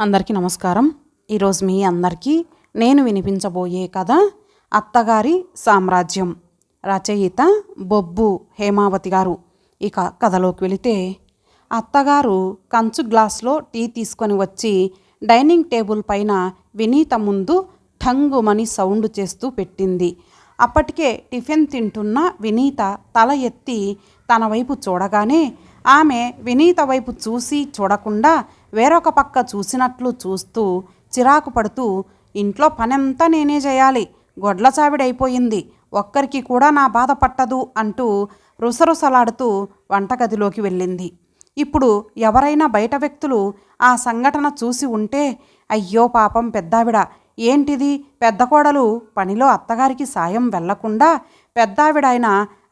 అందరికీ నమస్కారం. ఈరోజు మీ అందరికీ నేను వినిపించబోయే కథ అత్తగారి సామ్రాజ్యం. రచయిత బొబ్బు హేమావతి గారు. ఇక కథలోకి వెళితే, అత్తగారు కంచు గ్లాస్లో టీ తీసుకొని వచ్చి డైనింగ్ టేబుల్ పైన వినీత ముందు ఠంగుమని సౌండ్ చేస్తూ పెట్టింది. అప్పటికే టిఫిన్ తింటున్న వినీత తల ఎత్తి తన వైపు చూడగానే ఆమె వినీత వైపు చూసి చూడకుండా వేరొక పక్క చూసినట్లు చూస్తూ చిరాకు పడుతూ, ఇంట్లో పనంతా నేనే చేయాలి, గొడ్ల చావిడైపోయింది, ఒక్కరికి కూడా నా బాధ పట్టదు అంటూ రుసరుసలాడుతూ వంటగదిలోకి వెళ్ళింది. ఇప్పుడు ఎవరైనా బయట వ్యక్తులు ఆ సంఘటన చూసి ఉంటే, అయ్యో పాపం పెద్దావిడ, ఏంటిది పెద్ద కోడలు పనిలో అత్తగారికి సాయం వెళ్లకుండా పెద్దావిడైన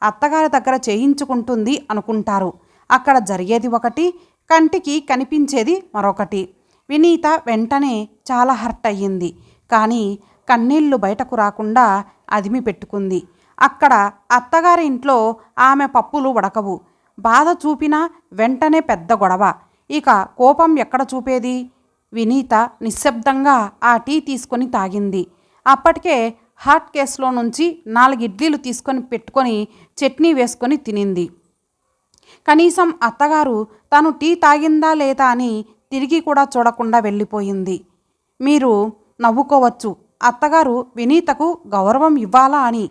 అత్తగారి దగ్గర చేయించుకుంటుంది అనుకుంటారు. అక్కడ జరిగేది ఒకటి, కంటికి కనిపించేది మరొకటి. వినీత వెంటనే చాలా హర్ట్ అయ్యింది. కానీ కన్నీళ్లు బయటకు రాకుండా అదిమి పెట్టుకుంది. అక్కడ అత్తగారి ఇంట్లో ఆమె పప్పులు ఉడకవు. బాధ చూపినా వెంటనే పెద్ద గొడవ. ఇక కోపం ఎక్కడ చూపేది? వినీత నిశ్శబ్దంగా ఆ టీ తీసుకొని తాగింది. అప్పటికే హాట్ కేసులో నుంచి 4 ఇడ్లీలు తీసుకొని పెట్టుకొని చట్నీ వేసుకొని తినింది. కనీసం అత్తగారు తను టీ తాగిందా లేదా అని తిరిగి కూడా చూడకుండా వెళ్ళిపోయింది. మీరు నవ్వుకోవచ్చు, అత్తగారు వినీతకు గౌరవం ఇవ్వాలా అని.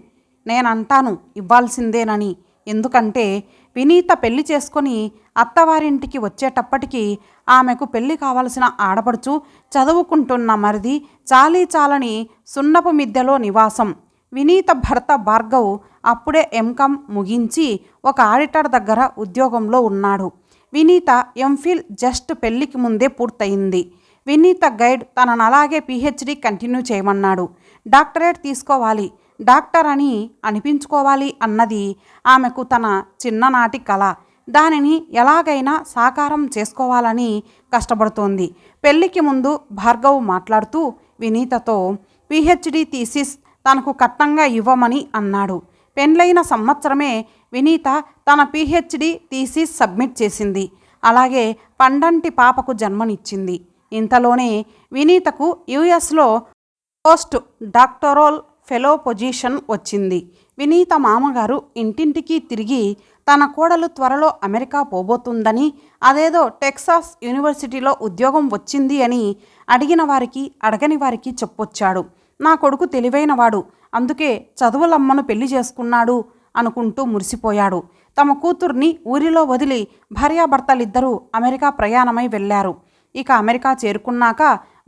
నేనంటాను ఇవ్వాల్సిందేనని. ఎందుకంటే వినీత పెళ్లి చేసుకొని అత్తవారింటికి వచ్చేటప్పటికి ఆమెకు పెళ్లి కావలసిన ఆడపడుచు, చదువుకుంటున్న మరిది, చాలీ చాలని సున్నపు మిద్దెలో నివాసం. వినీత భర్త భార్గవ్ అప్పుడే ఎంకామ్ ముగించి ఒక ఆడిటర్ దగ్గర ఉద్యోగంలో ఉన్నాడు. వినీత ఎంఫిల్ జస్ట్ పెళ్లికి ముందే పూర్తయింది. వినీత గైడ్ తనను అలాగే పిహెచ్డి కంటిన్యూ చేయమన్నాడు. డాక్టరేట్ తీసుకోవాలి, డాక్టర్ అని అనిపించుకోవాలి అన్నది ఆమెకు తన చిన్ననాటి కల. దానిని ఎలాగైనా సాకారం చేసుకోవాలని కష్టపడుతోంది. పెళ్లికి ముందు భార్గవ్ మాట్లాడుతూ వినీతతో పిహెచ్డి థీసిస్ తనకు కట్నంగా ఇవ్వమని అన్నాడు. పెండ్లైన సంవత్సరమే వినీత తన పిహెచ్డి థీసిస్ సబ్మిట్ చేసింది. అలాగే పండంటి పాపకు జన్మనిచ్చింది. ఇంతలోనే వినీతకు యుఎస్లో పోస్ట్ డాక్టోరల్ ఫెలో పొజిషన్ వచ్చింది. వినీత మామగారు ఇంటింటికి తిరిగి తన కోడలు త్వరలో అమెరికా పోబోతుందని, అదేదో టెక్సాస్ యూనివర్సిటీలో ఉద్యోగం వచ్చింది అని అడిగిన వారికి అడగని వారికి చెప్పొచ్చాడు. నా కొడుకు తెలివైనవాడు, అందుకే చదువులమ్మను పెళ్లి చేసుకున్నాడు అనుకుంటూ మురిసిపోయాడు. తమ కూతుర్ని ఊరిలో వదిలి భార్యాభర్తలిద్దరూ అమెరికా ప్రయాణమై వెళ్ళారు. ఇక అమెరికా చేరుకున్నాక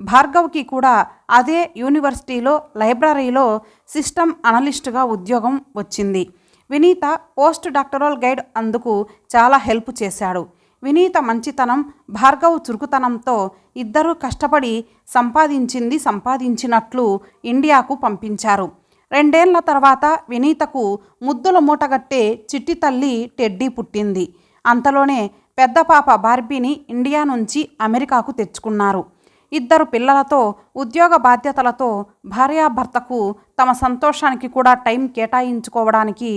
భార్గవ్కి కూడా అదే యూనివర్సిటీలో లైబ్రరీలో సిస్టమ్ అనలిస్టుగా ఉద్యోగం వచ్చింది. వినీత పోస్ట్ డాక్టరల్ గైడ్ అందుకు చాలా హెల్ప్ చేశాడు. వినీత మంచితనం, భార్గవ్ చురుకుతనంతో ఇద్దరూ కష్టపడి సంపాదించినట్లు ఇండియాకు పంపించారు. 2 ఏళ్ల తర్వాత వినీతకు ముద్దుల మూటగట్టే చిట్టి తల్లి టెడ్డీ పుట్టింది. అంతలోనే పెద్ద పాప బార్బీని ఇండియా నుంచి అమెరికాకు తెచ్చుకున్నారు. 2 పిల్లలతో, ఉద్యోగ బాధ్యతలతో భార్యాభర్తకు తమ సంతోషానికి కూడా టైం కేటాయించుకోవడానికి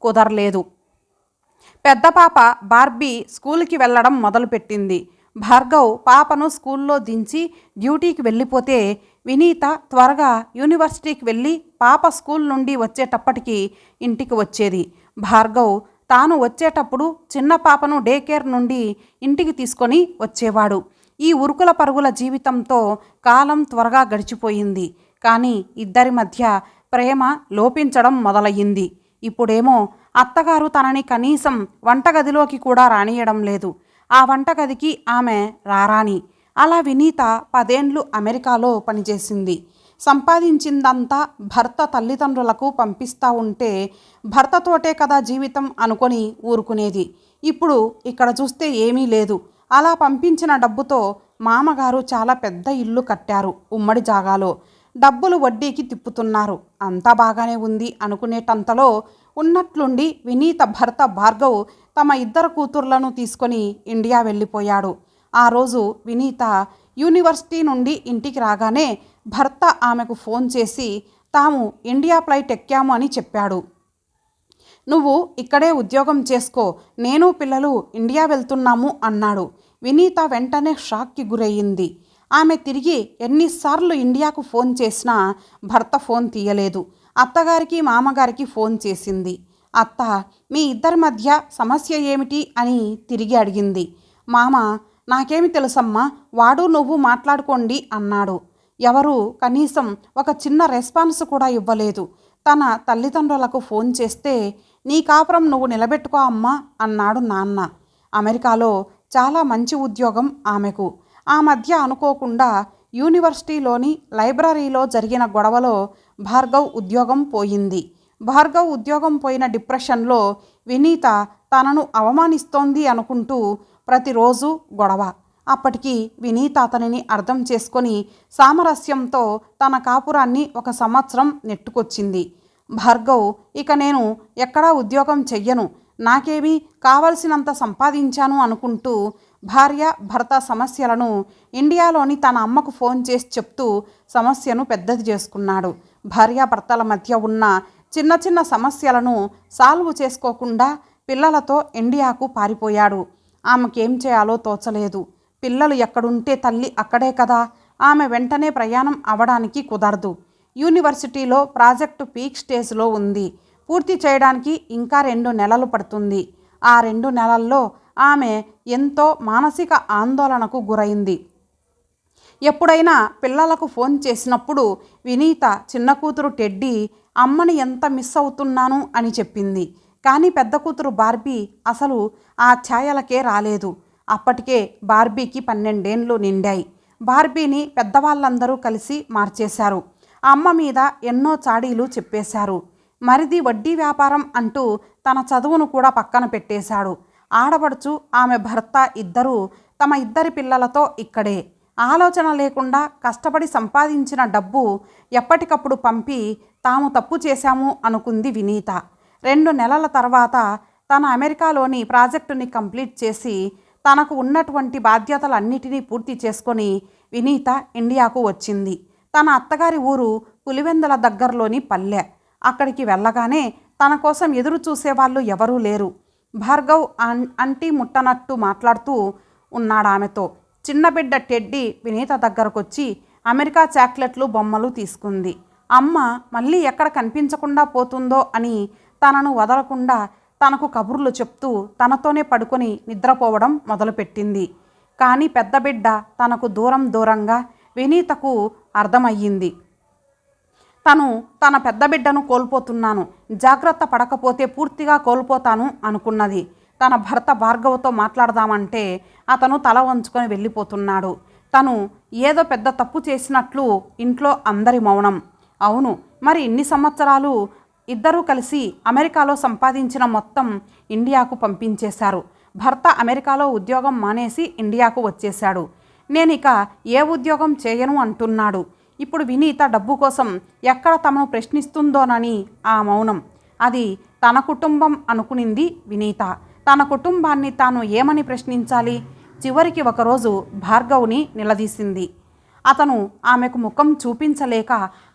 కుదరలేదు. పెద్ద పాప బార్బీ స్కూల్కి వెళ్ళడం మొదలుపెట్టింది. భార్గవ్ పాపను స్కూల్లో దించి డ్యూటీకి వెళ్ళిపోతే వినీత త్వరగా యూనివర్సిటీకి వెళ్ళి పాప స్కూల్ నుండి వచ్చేటప్పటికి ఇంటికి వచ్చేది. భార్గవ్ తాను వచ్చేటప్పుడు చిన్న పాపను డే కేర్ నుండి ఇంటికి తీసుకొని వచ్చేవాడు. ఈ ఉరుకుల పరుగుల జీవితంతో కాలం త్వరగా గడిచిపోయింది. కానీ ఇద్దరి మధ్య ప్రేమ లోపించడం మొదలయ్యింది. ఇప్పుడేమో అత్తగారు తనని కనీసం వంటగదిలోకి కూడా రానియడం లేదు. ఆ వంటగదికి ఆమె రారాని. అలా వినీత 10 ఏళ్లు అమెరికాలో పనిచేసింది. సంపాదించిందంతా భర్త తల్లిదండ్రులకు పంపిస్తూ ఉంటే భర్తతోటే కదా జీవితం అనుకొని ఊరుకునేది. ఇప్పుడు ఇక్కడ చూస్తే ఏమీ లేదు. అలా పంపించిన డబ్బుతో మామగారు చాలా పెద్ద ఇల్లు కట్టారు ఉమ్మడి జాగాలో. డబ్బులు వడ్డీకి తిప్పుతున్నారు. అంతా బాగానే ఉంది అనుకునేటంతలో ఉన్నట్లుండి వినీత భర్త భార్గవ్ తమ 2 కూతుర్లను తీసుకొని ఇండియా వెళ్ళిపోయాడు. ఆ రోజు వినీత యూనివర్సిటీ నుండి ఇంటికి రాగానే భర్త ఆమెకు ఫోన్ చేసి తాము ఇండియా ఫ్లైట్ ఎక్కాము అని చెప్పాడు. నువ్వు ఇక్కడే ఉద్యోగం చేసుకో, నేను పిల్లలు ఇండియా వెళ్తున్నాము అన్నాడు. వినీత వెంటనే షాక్కి గురయ్యింది. ఆమె తిరిగి ఎన్నిసార్లు ఇండియాకు ఫోన్ చేసినా భర్త ఫోన్ తీయలేదు. అత్తగారికి మామగారికి ఫోన్ చేసింది. అత్త, మీ ఇద్దరి మధ్య సమస్య ఏమిటి అని తిరిగి అడిగింది. మామ, నాకేమి తెలుసమ్మా, వాడు నువ్వు మాట్లాడుకోండి అన్నాడు. ఎవరు కనీసం ఒక చిన్న రెస్పాన్స్ కూడా ఇవ్వలేదు. తన తల్లిదండ్రులకు ఫోన్ చేస్తే, నీ కాపురం నువ్వు నిలబెట్టుకో అమ్మా అన్నాడు నాన్న. అమెరికాలో చాలా మంచి ఉద్యోగం ఆమెకు. ఆ మధ్య అనుకోకుండా యూనివర్సిటీలోని లైబ్రరీలో జరిగిన గొడవలో భార్గవ్ ఉద్యోగం పోయింది. భార్గవ్ ఉద్యోగం పోయిన డిప్రెషన్లో వినీత తనను అవమానిస్తోంది అనుకుంటూ ప్రతిరోజు గొడవ. అప్పటికి వినీత అతనిని అర్థం చేసుకొని సామరస్యంతో తన కాపురాన్ని 1 సంవత్సరం నెట్టుకొచ్చింది. భార్గవ్, ఇక నేను ఎక్కడా ఉద్యోగం చెయ్యను, నాకేమీ కావలసినంత సంపాదించాను అనుకుంటూ భార్య భర్త సమస్యలను ఇండియాలోని తన అమ్మకు ఫోన్ చేసి చెప్తూ సమస్యను పెద్దది చేసుకున్నాడు. భార్యాభర్తల మధ్య ఉన్న చిన్న చిన్న సమస్యలను సాల్వ్ చేసుకోకుండా పిల్లలతో ఇండియాకు పారిపోయాడు. ఆమెకేం చేయాలో తోచలేదు. పిల్లలు ఎక్కడుంటే తల్లి అక్కడే కదా. ఆమె వెంటనే ప్రయాణం అవ్వడానికి కుదరదు. యూనివర్సిటీలో ప్రాజెక్టు పీక్ స్టేజ్లో ఉంది. పూర్తి చేయడానికి ఇంకా 2 నెలలు పడుతుంది. ఆ 2 నెలల్లో ఆమె ఎంతో మానసిక ఆందోళనకు గురైంది. ఎప్పుడైనా పిల్లలకు ఫోన్ చేసినప్పుడు వినీత చిన్న కూతురు టెడ్డీ అమ్మని ఎంత మిస్ అవుతున్నాను అని చెప్పింది. కానీ పెద్ద కూతురు బార్బీ అసలు ఆ ఛాయలకే రాలేదు. అప్పటికే బార్బీకి 12 ఏండ్లు నిండాయి. బార్బీని పెద్దవాళ్ళందరూ కలిసి మార్చేశారు. అమ్మ మీద ఎన్నో చాడీలు చెప్పేశారు. మరిది వడ్డీ వ్యాపారం అంటూ తన చదువును కూడా పక్కన పెట్టేశాడు. ఆడపడుచు ఆమె భర్త ఇద్దరూ తమ ఇద్దరి పిల్లలతో ఇక్కడే. ఆలోచన లేకుండా కష్టపడి సంపాదించిన డబ్బు ఎప్పటికప్పుడు పంపి తాము తప్పు చేశాము అనుకుంది వినీత. 2 నెలల తర్వాత తన అమెరికాలోని ప్రాజెక్టుని కంప్లీట్ చేసి తనకు ఉన్నటువంటి బాధ్యతలన్నిటినీ పూర్తి చేసుకొని వినీత ఇండియాకు వచ్చింది. తన అత్తగారి ఊరు పులివెందుల దగ్గరలోని పల్లె. అక్కడికి వెళ్ళగానే తన కోసం ఎదురు చూసేవాళ్ళు ఎవరూ లేరు. భార్గవ్ అంటి ముట్టనట్టు మాట్లాడుతూ ఉన్నాడు ఆమెతో. చిన్న బిడ్డ టెడ్డీ వినీత దగ్గరకొచ్చి అమెరికా చాక్లెట్లు బొమ్మలు తీసుకుంది. అమ్మ మళ్ళీ ఎక్కడ కనిపించకుండా పోతుందో అని తనను వదలకుండా తనకు కబుర్లు చెప్తూ తనతోనే పడుకొని నిద్రపోవడం మొదలుపెట్టింది. కానీ పెద్ద బిడ్డ తనకు దూరంగా వినీతకు అర్థమయ్యింది. తను తన పెద్ద బిడ్డను కోల్పోతున్నాను, జాగ్రత్త పడకపోతే పూర్తిగా కోల్పోతాను అనుకున్నది. తన భర్త భార్గవ్తో మాట్లాడదామంటే అతను తల వంచుకొని వెళ్ళిపోతున్నాడు. తను ఏదో పెద్ద తప్పు చేసినట్లు ఇంట్లో అందరి మౌనం. అవును, మరి ఇన్ని సంవత్సరాలు ఇద్దరూ కలిసి అమెరికాలో సంపాదించిన మొత్తం ఇండియాకు పంపించేశారు. భర్త అమెరికాలో ఉద్యోగం మానేసి ఇండియాకు వచ్చేశాడు. నేనిక ఏ ఉద్యోగం చేయను అంటున్నాడు. ఇప్పుడు వినీత డబ్బు కోసం ఎక్కడ తమను ప్రశ్నిస్తుందోనని ఆ మౌనం. అది తన కుటుంబం అనుకునింది వినీత. తన కుటుంబాన్ని తాను ఏమని ప్రశ్నించాలి? చివరికి ఒకరోజు భార్గవ్ని నిలదీసింది. అతను ఆమెకు ముఖం చూపించలేక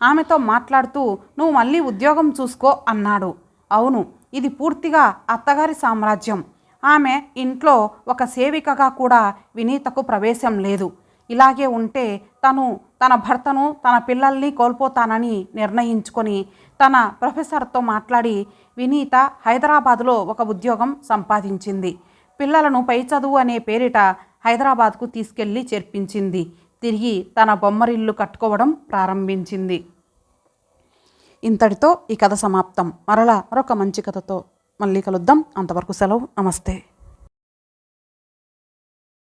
ఆమెతో మాట్లాడుతూ, నువ్వు మళ్ళీ ఉద్యోగం చూసుకో అన్నాడు. అవును, ఇది పూర్తిగా అత్తగారి సామ్రాజ్యం. ఆమె ఇంట్లో ఒక సేవికగా కూడా వినీతకు ప్రవేశం లేదు. ఇలాగే ఉంటే తను తన భర్తను తన పిల్లల్ని కోల్పోతానని నిర్ణయించుకొని తన ప్రొఫెసర్తో మాట్లాడి వినీత హైదరాబాదులో ఒక ఉద్యోగం సంపాదించింది. పిల్లలను పై చదువు అనే పేరిట హైదరాబాద్కు తీసుకెళ్ళి చేర్పించింది. తిరిగి తన బొమ్మరిల్లు కట్టుకోవడం ప్రారంభించింది. ఇంతటితో ఈ కథ సమాప్తం. మరలా మరొక మంచి కథతో మళ్ళీ కలుద్దాం. అంతవరకు సెలవు. నమస్తే.